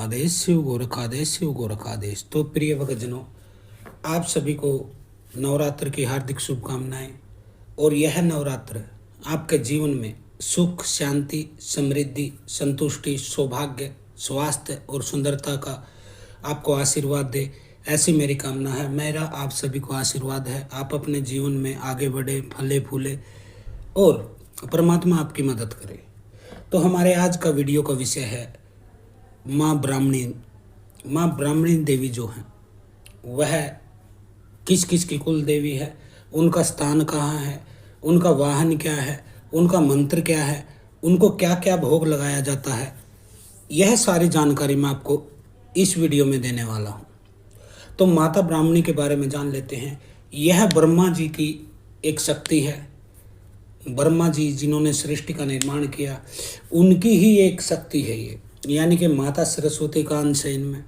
गोरखादेश, शिव गोरखादेश, शिव गोरखादेश। तो प्रिय भक्तजनों, आप सभी को नवरात्र की हार्दिक शुभकामनाएं। और यह नवरात्र आपके जीवन में सुख, शांति, समृद्धि, संतुष्टि, सौभाग्य, स्वास्थ्य और सुंदरता का आपको आशीर्वाद दे, ऐसी मेरी कामना है। मेरा आप सभी को आशीर्वाद है, आप अपने जीवन में आगे बढ़े, फले फूले और परमात्मा आपकी मदद करे। तो हमारे आज का वीडियो का विषय है माँ ब्राह्मणी। माँ ब्राह्मणी देवी जो हैं वह किस किस की कुल देवी है, उनका स्थान कहाँ है, उनका वाहन क्या है, उनका मंत्र क्या है, उनको क्या क्या भोग लगाया जाता है, यह सारी जानकारी मैं आपको इस वीडियो में देने वाला हूँ। तो माता ब्राह्मणी के बारे में जान लेते हैं। यह ब्रह्मा जी की एक शक्ति है। ब्रह्मा जी जिन्होंने सृष्टि का निर्माण किया, उनकी ही एक शक्ति है ये, यानी कि माता सरस्वती का अंश है इनमें।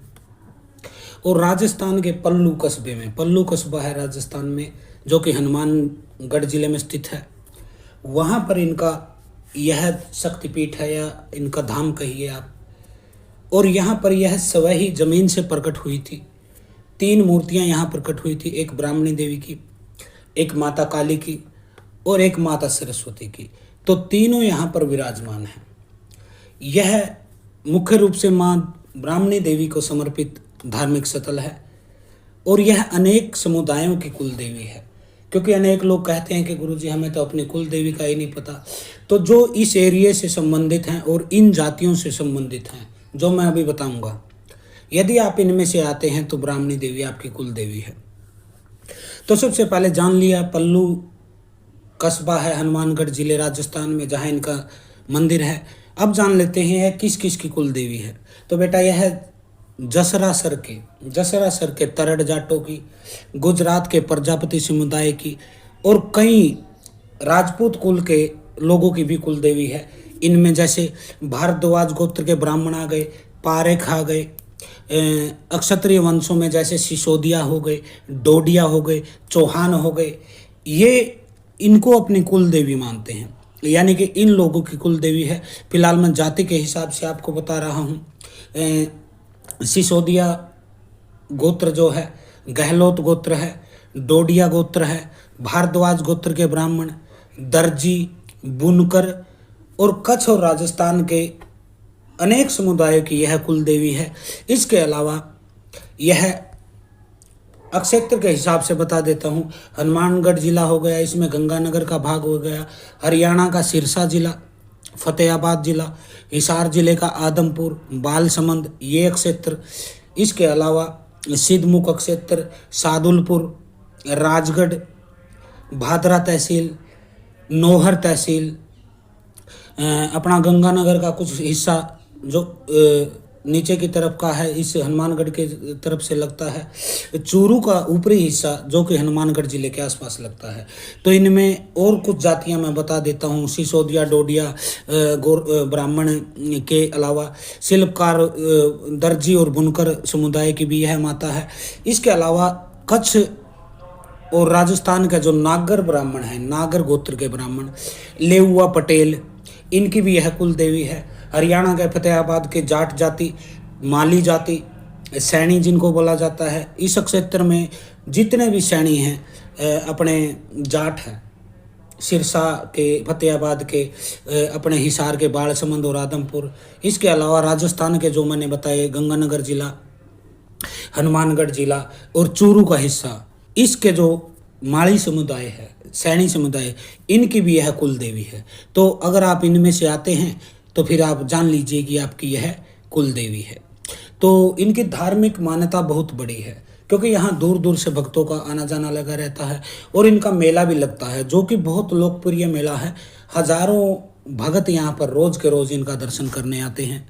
और राजस्थान के पल्लू कस्बे में, पल्लू कस्बा है राजस्थान में, जो कि हनुमानगढ़ जिले में स्थित है, वहाँ पर इनका यह शक्तिपीठ है या इनका धाम कहिए आप। और यहाँ पर यह स्वयं ही जमीन से प्रकट हुई थी। 3 मूर्तियाँ यहाँ प्रकट हुई थी, एक ब्राह्मणी देवी की, एक माता काली की और एक माता सरस्वती की। तो तीनों यहाँ पर विराजमान हैं। यह मुख्य रूप से माँ ब्राह्मणी देवी को समर्पित धार्मिक स्थल है और यह अनेक समुदायों की कुल देवी है। क्योंकि अनेक लोग कहते हैं कि गुरुजी हमें तो अपनी कुल देवी का ही नहीं पता। तो जो इस एरिया से संबंधित हैं और इन जातियों से संबंधित हैं, जो मैं अभी बताऊंगा, यदि आप इनमें से आते हैं तो ब्राह्मणी देवी आपकी कुल देवी है। तो सबसे पहले जान लिया, पल्लू कस्बा है हनुमानगढ़ जिले राजस्थान में, जहाँ इनका मंदिर है। अब जान लेते हैं किस किस की कुल देवी है। तो बेटा यह है जसरा सर के तरड़ जाटों की, गुजरात के प्रजापति समुदाय की और कई राजपूत कुल के लोगों की भी कुल देवी है। इनमें जैसे भारद्वाज गोत्र के ब्राह्मण आ गए, पारेख आ गए, अक्षत्रिय वंशों में जैसे सिसोदिया हो गए, डोडिया हो गए, चौहान हो गए, ये इनको अपनी कुल देवी मानते हैं, यानी कि इन लोगों की कुल देवी है। फिलहाल मैं जाति के हिसाब से आपको बता रहा हूँ। सिसोदिया गोत्र जो है, गहलोत गोत्र है, डोडिया गोत्र है, भारद्वाज गोत्र के ब्राह्मण, दर्जी, बुनकर और कच्छ और राजस्थान के अनेक समुदायों की यह कुल देवी है। इसके अलावा यह क्षेत्र के हिसाब से बता देता हूँ। हनुमानगढ़ जिला हो गया, इसमें गंगानगर का भाग हो गया, हरियाणा का सिरसा जिला, फतेहाबाद जिला, हिसार जिले का आदमपुर, बालसमंद, ये क्षेत्र। इसके अलावा सिद्धमुख क्षेत्र, सादुलपुर, राजगढ़, भादरा तहसील, नौहर तहसील, अपना गंगानगर का कुछ हिस्सा जो नीचे की तरफ का है, इस हनुमानगढ़ के तरफ से लगता है, चूरू का ऊपरी हिस्सा जो कि हनुमानगढ़ जिले के आसपास लगता है। तो इनमें और कुछ जातियां मैं बता देता हूँ। सिसोदिया, डोडिया ब्राह्मण के अलावा शिल्पकार, दर्जी और बुनकर समुदाय की भी यह माता है। इसके अलावा कच्छ और राजस्थान का जो नागर ब्राह्मण है, नागर गोत्र के ब्राह्मण, लेउआ पटेल, इनकी भी यह कुल देवी है। हरियाणा के फतेहाबाद के जाट जाति, माली जाति, सैनी जिनको बोला जाता है, इस क्षेत्र में जितने भी सैनी हैं अपने जाट हैं, सिरसा के, फतेहाबाद के, अपने हिसार के बालसमंद और आदमपुर। इसके अलावा राजस्थान के जो मैंने बताए, गंगानगर जिला, हनुमानगढ़ जिला और चूरू का हिस्सा, इसके जो माली समुदाय है, सैनी समुदाय, इनकी भी यह कुल देवी है। तो अगर आप इनमें से आते हैं तो फिर आप जान लीजिए कि आपकी यह कुल देवी है। तो इनकी धार्मिक मान्यता बहुत बड़ी है, क्योंकि यहाँ दूर दूर से भक्तों का आना जाना लगा रहता है और इनका मेला भी लगता है, जो कि बहुत लोकप्रिय मेला है। हजारों भक्त यहाँ पर रोज के रोज इनका दर्शन करने आते हैं।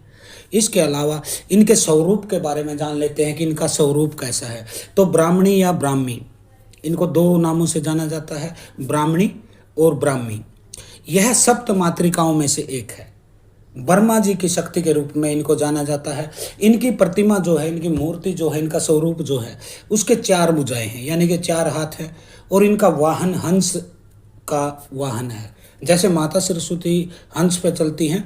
इसके अलावा इनके स्वरूप के बारे में जान लेते हैं कि इनका स्वरूप कैसा है। तो ब्राह्मणी या ब्राह्मी, इनको 2 नामों से जाना जाता है, ब्राह्मणी और ब्राह्मी। यह सप्त मातृकाओं में से एक है। ब्रह्मा जी की शक्ति के रूप में इनको जाना जाता है। इनकी प्रतिमा जो है, इनकी मूर्ति जो है, इनका स्वरूप जो है, उसके 4 भुजाएं हैं, यानी कि 4 हाथ हैं। और इनका वाहन हंस का वाहन है। जैसे माता सरस्वती हंस पे चलती हैं,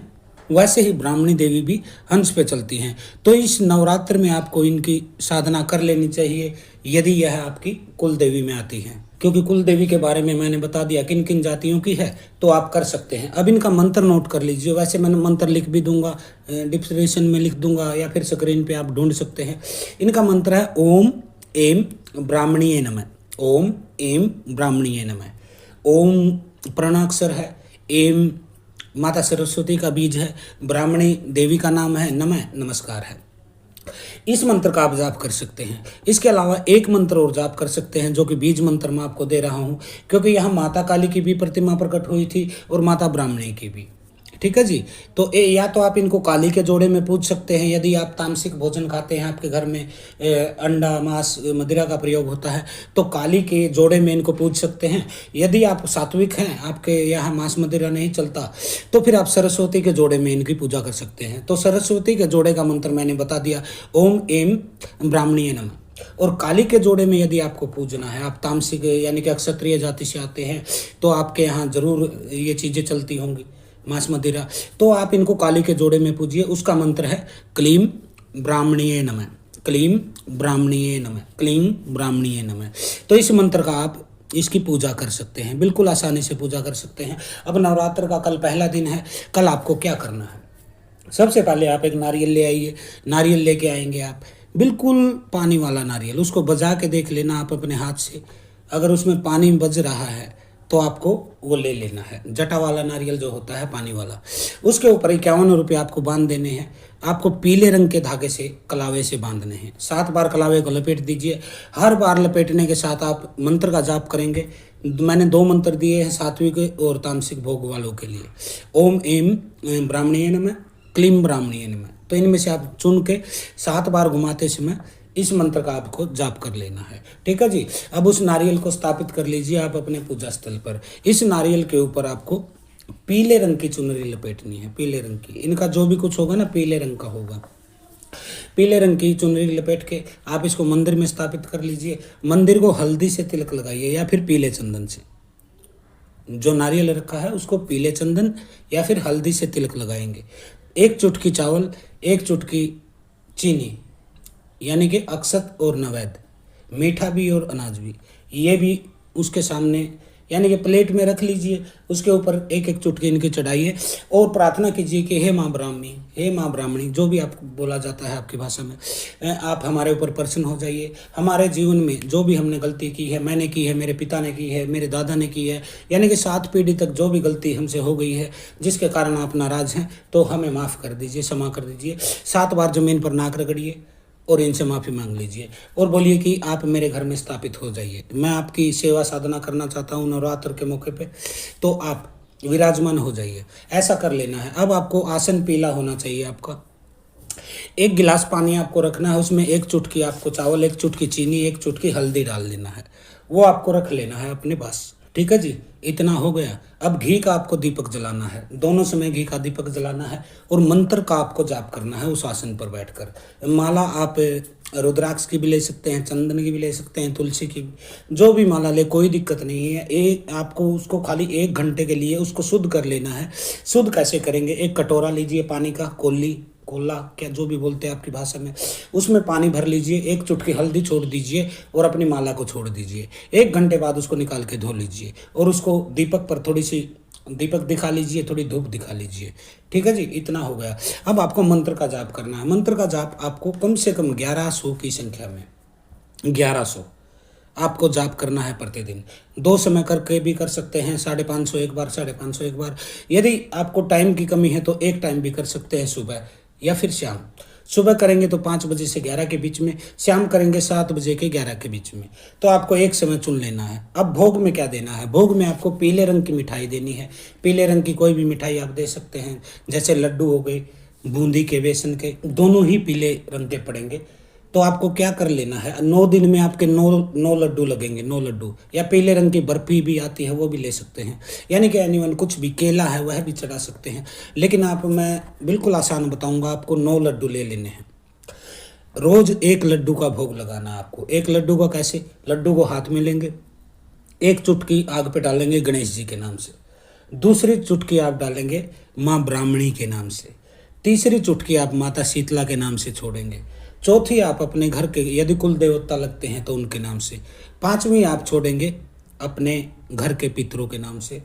वैसे ही ब्राह्मणी देवी भी हंस पे चलती हैं। तो इस नवरात्र में आपको इनकी साधना कर लेनी चाहिए यदि यह आपकी कुल देवी में आती है, क्योंकि कुल देवी के बारे में मैंने बता दिया किन किन जातियों की है, तो आप कर सकते हैं। अब इनका मंत्र नोट कर लीजिए, वैसे मैंने मंत्र लिख भी दूंगा, डिस्क्रिप्शन में लिख दूंगा या फिर स्क्रीन पे आप ढूंढ सकते हैं। इनका मंत्र है ओम एम ब्राह्मणीय नमः। ओम एम ब्राह्मणीय नमः। ओम प्रणाक्षर है, एम माता सरस्वती का बीज है, ब्राह्मणी देवी का नाम है, नमः नमस्कार है। इस मंत्र का आप जाप कर सकते हैं। इसके अलावा एक मंत्र और जाप कर सकते हैं जो कि बीज मंत्र मैं आपको दे रहा हूं, क्योंकि यहाँ माता काली की भी प्रतिमा प्रकट हुई थी और माता ब्राह्मणी की भी। ठीक है जी। तो या तो आप इनको काली के जोड़े में पूज सकते हैं, यदि आप तामसिक भोजन खाते हैं, आपके घर में अंडा मांस मदिरा का प्रयोग होता है, तो काली के जोड़े में इनको पूज सकते हैं। यदि आप सात्विक हैं, आपके यहाँ मांस मदिरा नहीं चलता, तो फिर आप सरस्वती के जोड़े में इनकी पूजा कर सकते हैं। तो सरस्वती के जोड़े का मंत्र मैंने बता दिया, ओम एम ब्राह्मणीय नमः। और काली के जोड़े में यदि आपको पूजना है, आप तामसिक यानी कि क्षत्रिय जाति से आते हैं, तो आपके यहाँ जरूर ये चीज़ें चलती होंगी, मांस मदिरा, तो आप इनको काली के जोड़े में पूजिए। उसका मंत्र है क्लीम ब्राह्मणीय नमः। क्लीम ब्राह्मणीय नमः। क्लीम ब्राह्मणीय नमः। तो इस मंत्र का आप इसकी पूजा कर सकते हैं, बिल्कुल आसानी से पूजा कर सकते हैं। अब नवरात्र का कल पहला दिन है। कल आपको क्या करना है, सबसे पहले आप एक नारियल ले आइए। नारियल लेके आएंगे आप, बिल्कुल पानी वाला नारियल, उसको बजा के देख लेना आप अपने हाथ से। अगर उसमें पानी बज रहा है तो आपको वो ले लेना है, जटा वाला नारियल जो होता है पानी वाला। उसके ऊपर 51 रुपये आपको बांध देने हैं। आपको पीले रंग के धागे से कलावे से बांधने हैं। 7 बार कलावे को लपेट दीजिए। हर बार लपेटने के साथ आप मंत्र का जाप करेंगे। मैंने 2 मंत्र दिए हैं सात्विक और तामसिक भोग वालों के लिए, ओम एम ब्राह्मणीय नमः, क्लीम ब्राह्मणीय नमः। तो इनमें से आप चुन के 7 बार घुमाते समय इस मंत्र का आपको जाप कर लेना है। ठीक है जी। अब उस नारियल को स्थापित कर लीजिए आप अपने पूजा स्थल पर। इस नारियल के ऊपर आपको पीले रंग की चुनरी लपेटनी है, पीले रंग की। इनका जो भी कुछ होगा ना पीले रंग का होगा। पीले रंग की चुनरी लपेट के आप इसको मंदिर में स्थापित कर लीजिए। मंदिर को हल्दी से तिलक लगाइए या फिर पीले चंदन से। जो नारियल रखा है उसको पीले चंदन या फिर हल्दी से तिलक लगाएंगे। 1 चुटकी चावल, 1 चुटकी चीनी, यानी कि अक्षत और नैवेद्य, मीठा भी और अनाज भी, ये भी उसके सामने यानी कि प्लेट में रख लीजिए। उसके ऊपर 1-1 चुटकी इनकी चढ़ाइए और प्रार्थना कीजिए कि हे माँ ब्राह्मणी, हे माँ ब्राह्मणी, जो भी आपको बोला जाता है आपकी भाषा में, आप हमारे ऊपर प्रसन्न हो जाइए। हमारे जीवन में जो भी हमने गलती की है, मैंने की है, मेरे पिता ने की है, मेरे दादा ने की है, यानी कि 7 पीढ़ी तक जो भी गलती हमसे हो गई है जिसके कारण आप नाराज हैं, तो हमें माफ़ कर दीजिए, क्षमा कर दीजिए। 7 बार ज़मीन पर नाक रगड़िए और इनसे माफ़ी मांग लीजिए और बोलिए कि आप मेरे घर में स्थापित हो जाइए। मैं आपकी सेवा साधना करना चाहता हूँ नवरात्र के मौके पे, तो आप विराजमान हो जाइए। ऐसा कर लेना है। अब आपको आसन पीला होना चाहिए आपका। 1 गिलास पानी आपको रखना है, उसमें 1 चुटकी आपको चावल, 1 चुटकी चीनी, 1 चुटकी हल्दी डाल देना है। वो आपको रख लेना है अपने पास। ठीक है जी। इतना हो गया। अब घी का आपको दीपक जलाना है, दोनों समय घी का दीपक जलाना है और मंत्र का आपको जाप करना है उस आसन पर बैठकर। माला आप रुद्राक्ष की भी ले सकते हैं, चंदन की भी ले सकते हैं, तुलसी की भी, जो भी माला ले कोई दिक्कत नहीं है। आपको उसको खाली 1 घंटे के लिए उसको शुद्ध कर लेना है। शुद्ध कैसे करेंगे, 1 कटोरा लीजिए पानी का, कोला क्या जो भी बोलते हैं आपकी भाषा में, उसमें पानी भर लीजिए। 1 चुटकी हल्दी छोड़ दीजिए और अपनी माला को छोड़ दीजिए। 1 घंटे बाद उसको निकाल के धो लीजिए और उसको दीपक पर थोड़ी सी दीपक दिखा लीजिए, थोड़ी धूप दिखा लीजिए। ठीक है जी। इतना हो गया। अब आपको मंत्र का जाप करना है। मंत्र का जाप आपको कम से कम 1100 की संख्या में 1100 आपको जाप करना है प्रतिदिन। 2 समय करके भी कर सकते हैं, 550 एक बार, 550 एक बार। यदि आपको टाइम की कमी है तो 1 टाइम भी कर सकते हैं, सुबह या फिर शाम। सुबह करेंगे तो 5 बजे से 11 के बीच में, शाम करेंगे 7 बजे के 11 के बीच में। तो आपको एक समय चुन लेना है। अब भोग में क्या देना है, भोग में आपको पीले रंग की मिठाई देनी है। पीले रंग की कोई भी मिठाई आप दे सकते हैं, जैसे लड्डू हो गए, बूंदी के, बेसन के, दोनों ही पीले रंग के पड़ेंगे। तो आपको क्या कर लेना है, 9 दिन में आपके 9 लड्डू लगेंगे, 9 लड्डू। या पीले रंग की बर्फी भी आती है, वो भी ले सकते हैं। यानी कि एनीवन कुछ भी, केला है वह भी चढ़ा सकते हैं। लेकिन मैं बिल्कुल आसान बताऊंगा, आपको 9 लड्डू ले लेने हैं। रोज 1 लड्डू का भोग लगाना है आपको। 1 लड्डू का कैसे, लड्डू को हाथ में लेंगे, 1 चुटकी आग पे डालेंगे गणेश जी के नाम से, दूसरी चुटकी आप डालेंगे माँ ब्राह्मणी के नाम से, तीसरी चुटकी आप माता शीतला के नाम से छोड़ेंगे। चौथी आप अपने घर के यदि कुल देवता लगते हैं तो उनके नाम से। पांचवी आप छोड़ेंगे अपने घर के पितरों के नाम से।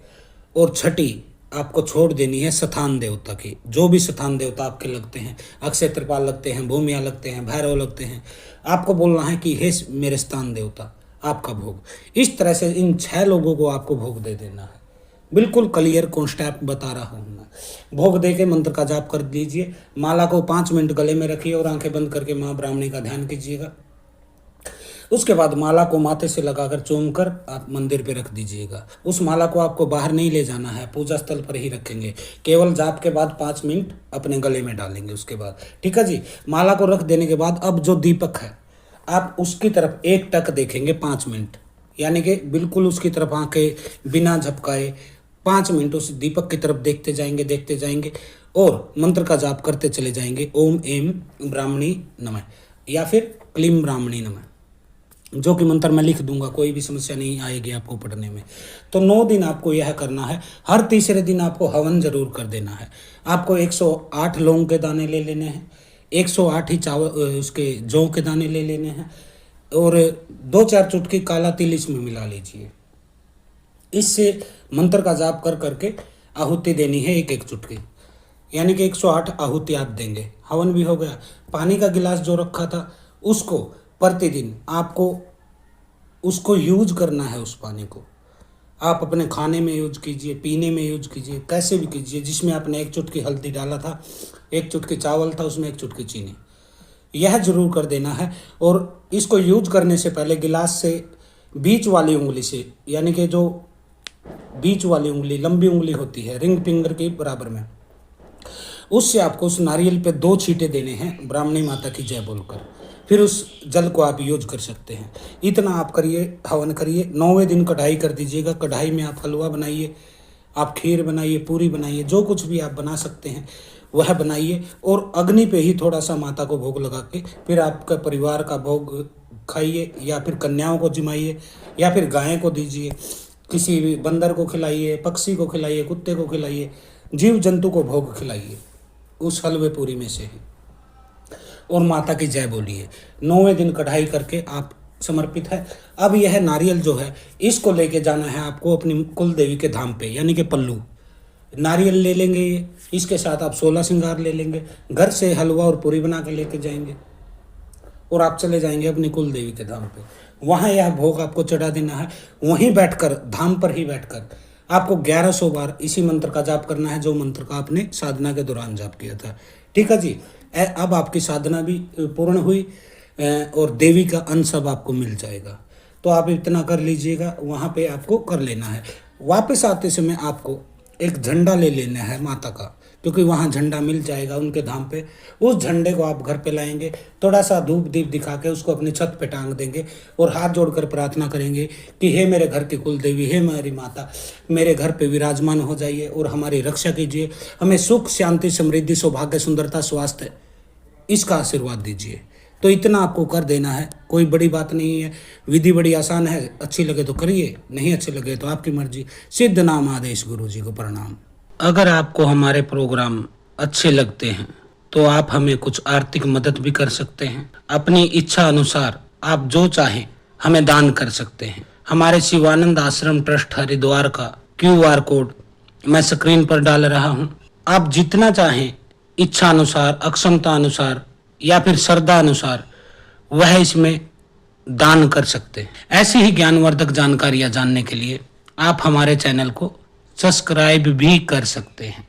और छठी आपको छोड़ देनी है स्थान देवता की। जो भी स्थान देवता आपके लगते हैं, अक्षय त्रिपाल लगते हैं, भूमिया लगते हैं, भैरव लगते हैं, आपको बोलना है कि हे मेरे स्थान देवता, आपका भोग। इस तरह से इन 6 लोगों को आपको भोग दे देना है। बिल्कुल क्लियर कॉन्सेप्ट बता रहा हूँ मैं। भोग दे के मंत्र का जाप कर दीजिए। माला को 5 मिनट गले में रखिए और आंखें बंद करके माँ ब्राह्मणी का ध्यान कीजिएगा। उसके बाद माला को माथे से लगाकर चूम कर आप मंदिर पे रख दीजिएगा। उस माला को आपको बाहर नहीं ले जाना है, पूजा स्थल पर ही रखेंगे। केवल जाप के बाद 5 मिनट अपने गले में डालेंगे उसके बाद। ठीक है जी। माला को रख देने के बाद अब जो दीपक है आप उसकी तरफ एक टक देखेंगे 5 मिनट, यानी कि बिल्कुल उसकी तरफ आंखें बिना झपकाए 5 मिनट उस दीपक की तरफ देखते जाएंगे और मंत्र का जाप करते चले जाएंगे। ओम एम ब्राह्मणी नमः या फिर क्लीम ब्राह्मणी नमः, जो कि मंत्र मैं लिख दूंगा, कोई भी समस्या नहीं आएगी आपको पढ़ने में। तो 9 दिन आपको यह करना है। हर तीसरे दिन आपको हवन जरूर कर देना है। आपको 108 लौंग के दाने ले लेने हैं, 108 ही चावल उसके जौ के दाने ले लेने हैं और 2-4 चुटकी काला तिल इसमें मिला लीजिए। इससे मंत्र का जाप कर करके आहुति देनी है 1-1 चुटकी, यानी कि 108 आहुति आप देंगे। हवन भी हो गया। पानी का गिलास जो रखा था उसको प्रतिदिन आपको उसको यूज करना है। उस पानी को आप अपने खाने में यूज कीजिए, पीने में यूज कीजिए, कैसे भी कीजिए। जिसमें आपने 1 चुटकी हल्दी डाला था, 1 चुटकी चावल था, उसमें 1 चुटकी चीनी, यह जरूर कर देना है। और इसको यूज करने से पहले गिलास से बीच वाली उंगली से, यानी कि जो बीच वाली उंगली लंबी उंगली होती है रिंग फिंगर के बराबर में, उससे आपको उस नारियल पे 2 छींटे देने हैं ब्राह्मणी माता की जय बोलकर। फिर उस जल को आप यूज कर सकते हैं। इतना आप करिए, हवन करिए। 9वें दिन कढ़ाई कर दीजिएगा। कढ़ाई में आप हलवा बनाइए, आप खीर बनाइए, पूरी बनाइए, जो कुछ भी आप बना सकते हैं वह बनाइए और अग्नि पे ही थोड़ा सा माता को भोग लगा के फिर आपका परिवार का भोग खाइए, या फिर कन्याओं को जिमाइए, या फिर गाय को दीजिए, किसी भी बंदर को खिलाइए, पक्षी को खिलाइए, कुत्ते को खिलाइए, जीव जंतु को भोग खिलाइए उस हलवे पूरी में से ही, और माता की जय बोलिए। 9वें दिन कढ़ाई करके आप समर्पित है। अब यह नारियल जो है इसको लेके जाना है आपको अपनी कुल देवी के धाम पे, यानी कि पल्लू। नारियल ले लेंगे ये, इसके साथ आप 16 श्रृंगार ले लेंगे, घर से हलवा और पूरी बना के लेके जाएंगे और आप चले जाएंगे अपनी कुल देवी के धाम पे। वहाँ यह भोग आपको चढ़ा देना है। वहीं बैठकर, धाम पर ही बैठकर आपको 1100 बार इसी मंत्र का जाप करना है, जो मंत्र का आपने साधना के दौरान जाप किया था। ठीक है जी। अब आपकी साधना भी पूर्ण हुई और देवी का अंश अब आपको मिल जाएगा। तो आप इतना कर लीजिएगा, वहाँ पे आपको कर लेना है। वापस आते समय आपको एक झंडा ले लेना है माता का, क्योंकि वहाँ झंडा मिल जाएगा उनके धाम पे। उस झंडे को आप घर पे लाएंगे, थोड़ा सा धूप दीप दिखा के उसको अपनी छत पे टांग देंगे और हाथ जोड़कर प्रार्थना करेंगे कि हे मेरे घर की कुल देवी, हे मेरी माता, मेरे घर पे विराजमान हो जाइए और हमारी रक्षा कीजिए, हमें सुख शांति समृद्धि सौभाग्य सुंदरता स्वास्थ्य इसका आशीर्वाद दीजिए। तो इतना आपको कर देना है, कोई बड़ी बात नहीं है। विधि बड़ी आसान है, अच्छी लगे तो करिए, नहीं अच्छी लगे तो आपकी मर्जी। सिद्ध नाम आदेश गुरु जी को प्रणाम। अगर आपको हमारे प्रोग्राम अच्छे लगते हैं तो आप हमें कुछ आर्थिक मदद भी कर सकते हैं। अपनी इच्छा अनुसार आप जो चाहें हमें दान कर सकते हैं। हमारे शिवानंद आश्रम ट्रस्ट हरिद्वार का QR कोड मैं स्क्रीन पर डाल रहा हूं। आप जितना चाहें इच्छा अनुसार, अक्षमता अनुसार या फिर श्रद्धा अनुसार वह इसमें दान कर सकते हैं। ऐसी ही ज्ञानवर्धक जानकारियां जानने के लिए आप हमारे चैनल को सब्सक्राइब भी कर सकते हैं।